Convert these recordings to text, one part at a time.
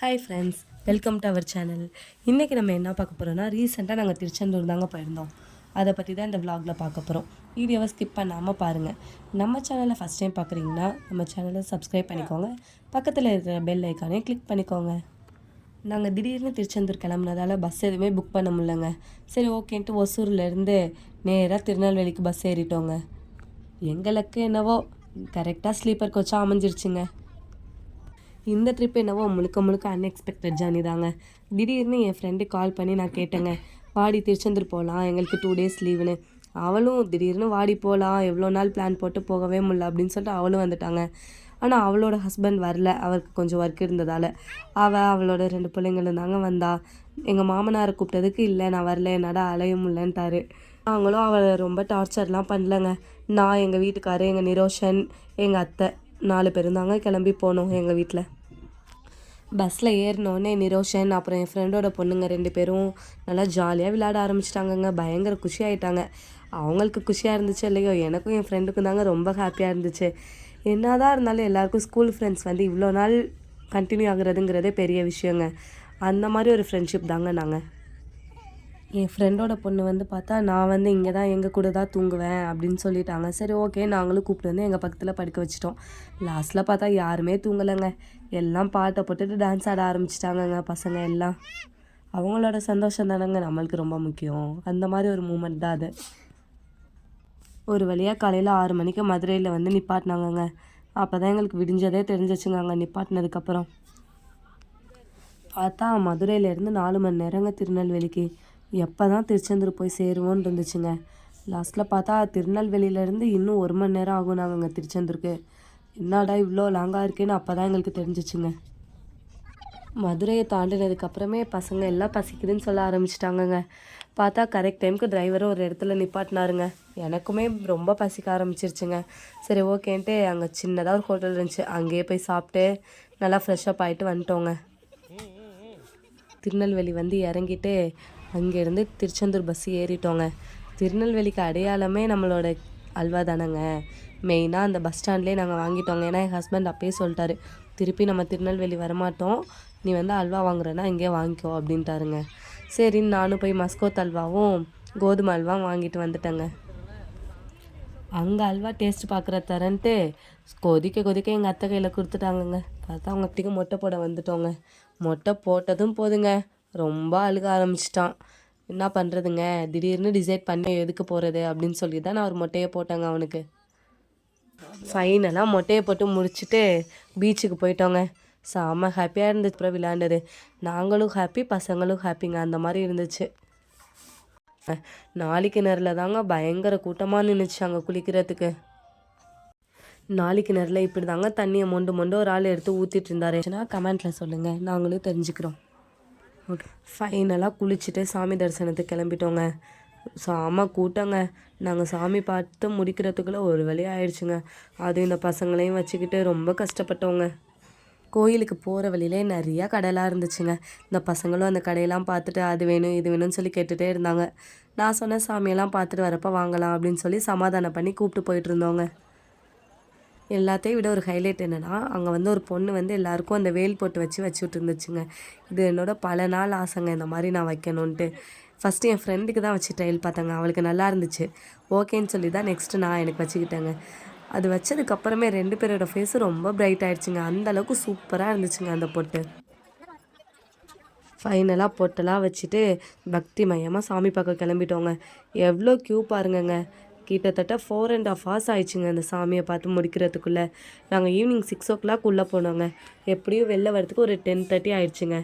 Hi friends, welcome to our channel. இன்றைக்கி நம்ம என்ன பார்க்க போகிறோன்னா, ரீசெண்டாக நாங்கள் திருச்செந்தூர் தாங்க போயிருந்தோம். அதை பற்றி தான் இந்த விலாகில் பார்க்க போகிறோம். வீடியோவை ஸ்கிப் பண்ணாமல் பாருங்கள். நம்ம சேனலை ஃபஸ்ட் டைம் பார்க்குறீங்கன்னா நம்ம சேனலை சப்ஸ்கிரைப் பண்ணிக்கோங்க. பக்கத்தில் இருக்கிற பெல் ஐக்கானே கிளிக் பண்ணிக்கோங்க. நாங்கள் திடீர்னு திருச்செந்தூர் கிளம்புனதால் பஸ் எதுவுமே புக் பண்ண முடியலங்க. சரி ஓகேன்ட்டு ஒசூர்லேருந்து நேராக திருநெல்வேலிக்கு பஸ் ஏறிட்டோங்க. எங்களுக்கு என்னவோ கரெக்டாக ஸ்லீப்பர் கோச்சாக அமைஞ்சிருச்சுங்க. இந்த ட்ரிப் என்னவோ முழுக்க அன்எக்ஸ்பெக்டட் ஜர்னி தாங்க. திடீர்னு என் ஃப்ரெண்டு கால் பண்ணி நான் கேட்டேங்க, வாடி திருச்செந்தூர் போகலாம், எங்களுக்கு 2 days லீவுன்னு. அவளும் திடீர்னு வாடி போகலாம், எவ்வளோ நாள் பிளான் போட்டு போகவே முடியல அப்படின்னு சொல்லிட்டு அவளும் வந்துட்டாங்க. ஆனால் அவளோட ஹஸ்பண்ட் வரல, அவருக்கு கொஞ்சம் ஒர்க் இருந்ததால். அவளோட 2 பிள்ளைங்களும் தாங்க வந்தா. எங்கள் மாமனாரை கூப்பிட்டதுக்கு இல்லை நான் வரல, என்னடா அலைய முடியலன்ட்டாரு. நாங்களும் அவளை ரொம்ப டார்ச்சர்லாம் பண்ணலங்க. நான், எங்கள் வீட்டுக்காரர், எங்கள் நிரோஷன், எங்கள் அத்தை 4 பேரும் தாங்க கிளம்பி போனோம். எங்கள் வீட்டில் பஸ்ஸில் ஏறினோடனே நிரோஷன் அப்புறம் என் ஃப்ரெண்டோட பொண்ணுங்க 2 பேரும் நல்லா ஜாலியாக விளையாட ஆரம்பிச்சிட்டாங்கங்க. பயங்கர குஷி ஆகிட்டாங்க. அவங்களுக்கு குஷியாக இருந்துச்சு இல்லையோ, எனக்கும் என் ஃப்ரெண்டுக்கும் தாங்க ரொம்ப ஹாப்பியாக இருந்துச்சு. என்ன தான் இருந்தாலும் எல்லாேருக்கும் ஸ்கூல் ஃப்ரெண்ட்ஸ் வந்து இவ்வளோ நாள் கண்டினியூ ஆகுறதுங்கிறதே பெரிய விஷயங்க. அந்த மாதிரி ஒரு ஃப்ரெண்ட்ஷிப் தாங்க நாங்கள். என் ஃப்ரெண்டோட பொண்ணு வந்து பார்த்தா, நான் வந்து இங்கே தான் எங்கள் கூட தான் தூங்குவேன் அப்படின்னு சொல்லிட்டாங்க. சரி ஓகே, நாங்களும் கூப்பிட்டு வந்து எங்கள் பக்கத்தில் படுக்க வச்சிட்டோம். லாஸ்ட்டில் பார்த்தா யாருமே தூங்கலைங்க. எல்லாம் பாட்டை போட்டுட்டு டான்ஸ் ஆட ஆரம்பிச்சிட்டாங்கங்க பசங்க எல்லாம். அவங்களோட சந்தோஷம் தானேங்க நம்மளுக்கு ரொம்ப முக்கியம். அந்த மாதிரி ஒரு மூமெண்ட் தான் அது. ஒரு வழியாக காலையில் 6 மணிக்கு மதுரையில் வந்து நிப்பாட்டினாங்கங்க. அப்போ தான் எங்களுக்கு விடிஞ்சதே தெரிஞ்சிச்சுங்க. அங்கே நிப்பாட்டினதுக்கப்புறம் பார்த்தா மதுரையிலேருந்து 4 மணி நேரங்க திருநெல்வேலிக்கு. எப்போ தான் திருச்செந்தூர் போய் சேருவோன்னு இருந்துச்சுங்க. லாஸ்ட்டில் பார்த்தா திருநெல்வேலியிலேருந்து இன்னும் 1 மணி நேரம் ஆகும் நாங்கள் அங்கே திருச்செந்தூருக்கு. என்னடா இவ்வளோ லாங்காக இருக்கேன்னு அப்போ தான் எங்களுக்கு தெரிஞ்சிச்சுங்க. மதுரையை தாண்டினதுக்கப்புறமே பசங்க எல்லாம் பசிக்குதுன்னு சொல்ல ஆரம்பிச்சிட்டாங்கங்க. பார்த்தா கரெக்ட் டைமுக்கு டிரைவரும் ஒரு இடத்துல நிப்பாட்டினாருங்க. எனக்குமே ரொம்ப பசிக்க ஆரம்பிச்சிருச்சுங்க. சரி ஓகேன்ட்டு அங்கே சின்னதாக ஒரு ஹோட்டல் இருந்துச்சு, அங்கேயே போய் சாப்பிட்டு நல்லா ஃப்ரெஷ்ஷப் ஆகிட்டு வந்துட்டோங்க. திருநெல்வேலி வந்து இறங்கிட்டு அங்கேருந்து திருச்செந்தூர் பஸ் ஏறிட்டோங்க. திருநெல்வேலிக்கு அடையாளமே நம்மளோட அல்வா தானேங்க. மெயினாக அந்த பஸ் ஸ்டாண்ட்லேயே நாங்கள் வாங்கிட்டோங்க. ஏன்னா என் ஹஸ்பண்ட் அப்பயே சொல்லிட்டாரு, திருப்பி நம்ம திருநெல்வேலி வரமாட்டோம், நீ வந்து அல்வா வாங்குறேன்னா இங்கே வாங்கிக்கோ அப்படின்ட்டாருங்க. சரின்னு நானும் போய் மஸ்கோத் அல்வாவும் கோதுமை அல்வாவும் வாங்கிட்டு வந்துட்டேங்க. அங்கே அல்வா டேஸ்ட் பார்க்குற தரன்ட்டு கொதிக்க எங்கள் அத்தை கையில் கொடுத்துட்டாங்கங்க. பார்த்தா அவங்க அத்தைக்கு மொட்டை போட வந்துட்டோங்க. மொட்டை போட்டதும் போதுங்க ரொம்ப அழுக ஆரம்பிச்சிட்டான். என்ன பண்ணுறதுங்க, திடீர்னு டிசைட் பண்ணி எதுக்கு போகிறது அப்படின்னு சொல்லி தான் நான் ஒரு மொட்டையை போட்டேங்க அவனுக்கு. ஃபைனலாக மொட்டையை போட்டு முடிச்சுட்டு பீச்சுக்கு போயிட்டோங்க. செம்ம ஹாப்பியாக இருந்துச்சு. அப்புறம் விளையாண்டது நாங்களும் ஹாப்பி, பசங்களும் ஹாப்பிங்க. அந்த மாதிரி இருந்துச்சு. நாளைக்கு நேரில் தாங்க பயங்கர கூட்டமாக நின்றுச்சு அங்கே குளிக்கிறதுக்கு. நாளைக்கு நேரில் இப்படி தாங்க தண்ணியை மொண்டு ஒரு ஆள் எடுத்து ஊற்றிட்டு இருந்தாருன்னா கமெண்ட்டில் சொல்லுங்கள், நாங்களும் தெரிஞ்சுக்கிறோம். ஓகே, ஃபைனலாக குளிச்சுட்டு சாமி தரிசனத்துக்கு கிளம்பிட்டோங்க. செம கூட்டங்க. நாங்கள் சாமி பார்த்து முடிக்கிறதுக்குள்ளே ஒரு வழி ஆயிடுச்சுங்க. அது இந்த பசங்களையும் வச்சுக்கிட்டு ரொம்ப கஷ்டப்பட்டோங்க. கோயிலுக்கு போகிற வழியிலே நிறையா கடையெல்லாம் இருந்துச்சுங்க. இந்த பசங்களும் அந்த கடையெல்லாம் பார்த்துட்டு அது வேணும் இது வேணும்னு சொல்லி கேட்டுகிட்டே இருந்தாங்க. நான் சொன்ன சாமியெல்லாம் பார்த்துட்டு வரப்போ வாங்கலாம் அப்படின்னு சொல்லி சமாதானம் பண்ணி கூப்பிட்டு போயிட்டு இருந்தோங்க. எல்லாத்தையும் விட ஒரு ஹைலைட் என்னென்னா, அங்கே வந்து ஒரு பொண்ணு வந்து எல்லாேருக்கும் அந்த வேல் போட்டு வச்சுட்டு இருந்துச்சுங்க. இது என்னோட பல நாள் ஆசைங்க, இந்த மாதிரி நான் வைக்கணுன்ட்டு. ஃபஸ்ட்டு என் ஃப்ரெண்டுக்கு தான் வச்சு ட்ரையல் பார்த்தாங்க. அவளுக்கு நல்லா இருந்துச்சு, ஓகேன்னு சொல்லி தான் நெக்ஸ்ட்டு நான் எனக்கு வச்சுக்கிட்டேங்க. அது வச்சதுக்கப்புறமே 2 பேரோட ஃபேஸும் ரொம்ப பிரைட் ஆகிடுச்சுங்க. அந்தளவுக்கு சூப்பராக இருந்துச்சுங்க அந்த பொட்டு. ஃபைனலாக பொட்டெல்லாம் வச்சுட்டு பக்தி மயமாக சாமி பார்க்க கிளம்பிட்டோங்க. எவ்வளோ க்யூ பாருங்கங்க. கிட்டத்தட்ட 4.5 hours ஆயிடுச்சுங்க அந்த சாமியை பார்த்து முடிக்கிறதுக்குள்ளே. நாங்கள் ஈவினிங் 6 o'clock உள்ளே போனோங்க. எப்படியும் வெளில வரதுக்கு ஒரு 10:30 ஆயிடுச்சுங்க.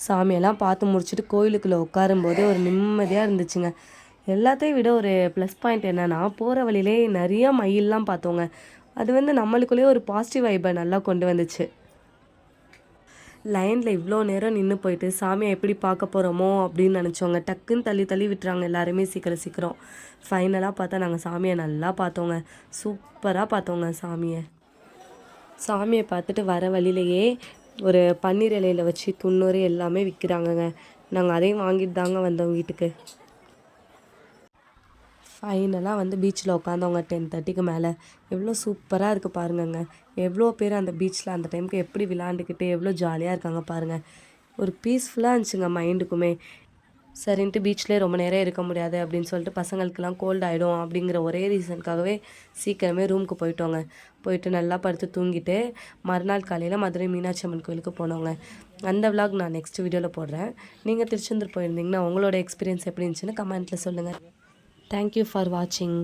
சாமியெல்லாம் பார்த்து முடிச்சுட்டு கோயிலுக்குள்ளே உட்காரும்போதே ஒரு நிம்மதியாக இருந்துச்சுங்க. எல்லாத்தையும் விட ஒரு ப்ளஸ் பாயிண்ட் என்னென்னா, போகிற வழியிலே நிறையா மயிலெலாம் பார்த்தோங்க. அது வந்து நம்மளுக்குள்ளேயே ஒரு பாசிட்டிவ் வைப்பை நல்லா கொண்டு வந்துச்சு. லைனில் இவ்வளோ நேரம் நின்று போயிட்டு சாமியை எப்படி பார்க்க போகிறோமோ அப்படின்னு நினச்சோங்க. டக்குன்னு தள்ளி விட்டுறாங்க எல்லாருமே சீக்கிரம். ஃபைனலாக பார்த்தா நாங்கள் சாமியை நல்லா பார்த்தோங்க. சூப்பராக பார்த்தோங்க சாமியை பார்த்துட்டு வர வழியிலையே ஒரு பன்னீர் இலையில் வச்சு துண்ணூறு எல்லாமே விற்கிறாங்கங்க. நாங்கள் அதையும் வாங்கிட்டு தாங்க வந்தோம் வீட்டுக்கு. ஃபைனலாக வந்து பீச்சில் உட்காந்தவங்க 10:30க்கு மேலே. எவ்வளோ சூப்பராக இருக்குது பாருங்கங்க. எவ்வளோ பேர் அந்த பீச்சில் அந்த டைமுக்கு எப்படி விளாண்டுக்கிட்டு எவ்வளோ ஜாலியாக இருக்காங்க பாருங்கள். ஒரு பீஸ்ஃபுல்லாக இருந்துச்சுங்க மைண்டுக்குமே. சரின்ட்டு பீச்லேயே ரொம்ப நேரம் இருக்க முடியாது அப்படின்னு சொல்லிட்டு பசங்களுக்கெல்லாம் கோல்ட் ஆகிடும் அப்படிங்கிற ஒரே ரீசனுக்காகவே சீக்கிரமே ரூமுக்கு போயிட்டோங்க. போயிட்டு நல்லா படுத்து தூங்கிட்டு மறுநாள் காலையில் மதுரை மீனாட்சி அம்மன் கோயிலுக்கு போனோங்க. அந்த விலாக் நான் நெக்ஸ்ட் வீடியோவில் போடுறேன். நீங்கள் திருச்செந்தூர் போயிருந்தீங்கன்னா உங்களோட எக்ஸ்பீரியன்ஸ் எப்படி இருந்துச்சுன்னு கமெண்ட்டில் சொல்லுங்கள். தேங்க்யூ ஃபார் வாட்சிங்.